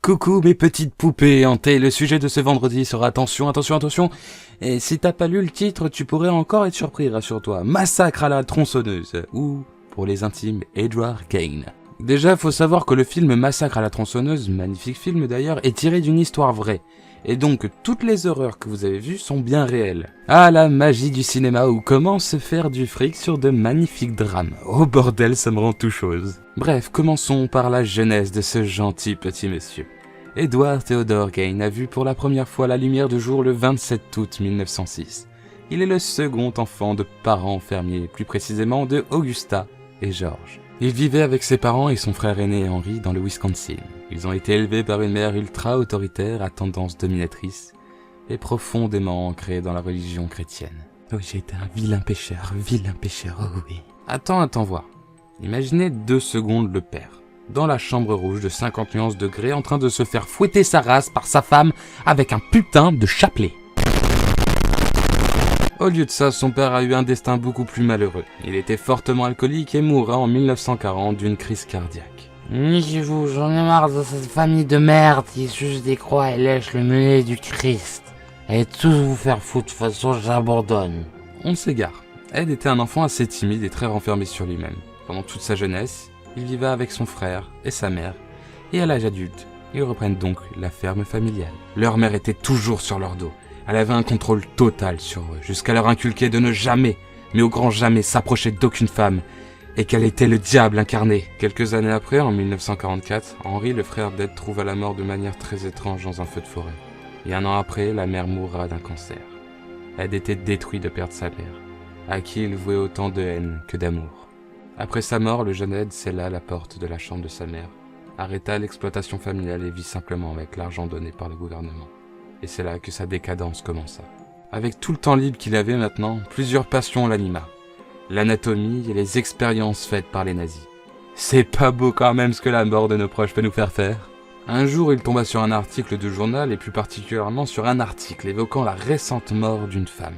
Coucou mes petites poupées hantées, le sujet de ce vendredi sera attention, et si t'as pas lu le titre, tu pourrais encore être surpris, rassure-toi, Massacre à la tronçonneuse, ou, pour les intimes, Edward Kane. Déjà, faut savoir que le film Massacre à la tronçonneuse, magnifique film d'ailleurs, est tiré d'une histoire vraie, et donc toutes les horreurs que vous avez vues sont bien réelles. Ah, la magie du cinéma, ou comment se faire du fric sur de magnifiques drames. Oh bordel, ça me rend tout chose. Bref, commençons par la jeunesse de ce gentil petit monsieur. Edward Theodore Kane a vu pour la première fois la lumière du jour le 27 août 1906. Il est le second enfant de parents fermiers, plus précisément de Augusta et George. Il vivait avec ses parents et son frère aîné Henry dans le Wisconsin. Ils ont été élevés par une mère ultra autoritaire à tendance dominatrice et profondément ancrée dans la religion chrétienne. Oh, j'ai été un vilain pécheur, oh oui. Attends, voir. Imaginez 2 secondes le père, dans la chambre rouge de 50 nuances degrés, en train de se faire fouetter sa race par sa femme avec un putain de chapelet. Au lieu de ça, son père a eu un destin beaucoup plus malheureux. Il était fortement alcoolique et mourra en 1940 d'une crise cardiaque. Niquez-vous, j'en ai marre de cette famille de merde qui suce des croix et lèche le mulet du Christ. Allez tous vous faire foutre, de toute façon j'abandonne. On s'égare. Ed était un enfant assez timide et très renfermé sur lui-même. Pendant toute sa jeunesse, il vivait avec son frère et sa mère, et à l'âge adulte, ils reprennent donc la ferme familiale. Leur mère était toujours sur leur dos. Elle avait un contrôle total sur eux, jusqu'à leur inculquer de ne jamais, mais au grand jamais, s'approcher d'aucune femme, et qu'elle était le diable incarné. Quelques années après, en 1944, Henry, le frère d'Ed, trouva la mort de manière très étrange dans un feu de forêt. Et 1 an après, la mère mourra d'un cancer. Ed était détruit de perdre sa mère, à qui il vouait autant de haine que d'amour. Après sa mort, le jeune Ed scella la porte de la chambre de sa mère, arrêta l'exploitation familiale et vit simplement avec l'argent donné par le gouvernement. Et c'est là que sa décadence commença. Avec tout le temps libre qu'il avait maintenant, plusieurs passions l'anima. L'anatomie et les expériences faites par les nazis. C'est pas beau quand même ce que la mort de nos proches peut nous faire faire. Un jour, il tomba sur un article de journal et plus particulièrement sur un article évoquant la récente mort d'une femme.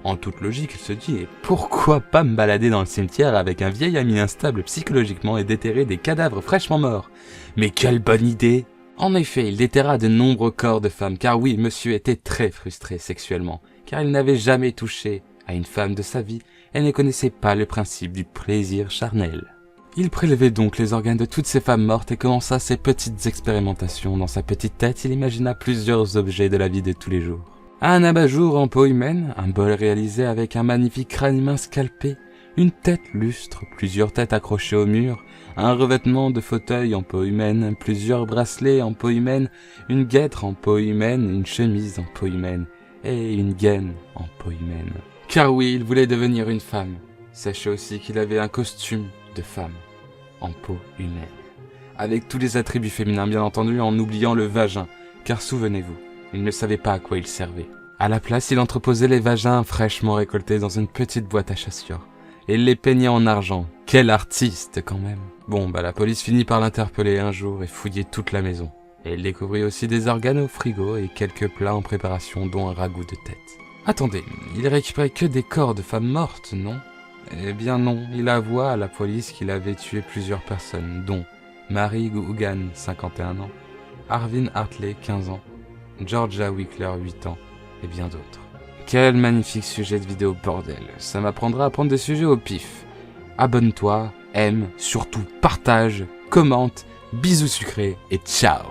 En toute logique, il se dit, et pourquoi pas me balader dans le cimetière avec un vieil ami instable psychologiquement et déterrer des cadavres fraîchement morts? Mais quelle bonne idée! En effet, il déterra de nombreux corps de femmes, car oui, monsieur était très frustré sexuellement, car il n'avait jamais touché à une femme de sa vie et ne connaissait pas le principe du plaisir charnel. Il prélevait donc les organes de toutes ces femmes mortes et commença ses petites expérimentations. Dans sa petite tête, il imagina plusieurs objets de la vie de tous les jours. Un abat-jour en peau humaine, un bol réalisé avec un magnifique crâne humain scalpé, une tête lustre, plusieurs têtes accrochées au mur, un revêtement de fauteuil en peau humaine, plusieurs bracelets en peau humaine, une guêtre en peau humaine, une chemise en peau humaine, et une gaine en peau humaine. Car oui, il voulait devenir une femme. Sachez aussi qu'il avait un costume de femme en peau humaine, avec tous les attributs féminins bien entendu, en oubliant le vagin, car souvenez-vous, il ne savait pas à quoi il servait. À la place, il entreposait les vagins fraîchement récoltés dans une petite boîte à chaussures, et les peignait en argent. Quel artiste quand même. Bon, la police finit par l'interpeller un jour et fouiller toute la maison. Et il découvrit aussi des organes au frigo et quelques plats en préparation, dont un ragoût de tête. Attendez, il récupérait que des corps de femmes mortes, non? Eh bien non, il avoua à la police qu'il avait tué plusieurs personnes, dont Mary Hougan, 51 ans, Arvin Hartley, 15 ans, Georgia Wickler, 8 ans, et bien d'autres. Quel magnifique sujet de vidéo, bordel. Ça m'apprendra à prendre des sujets au pif. Abonne-toi, aime, surtout partage, commente, bisous sucrés et ciao.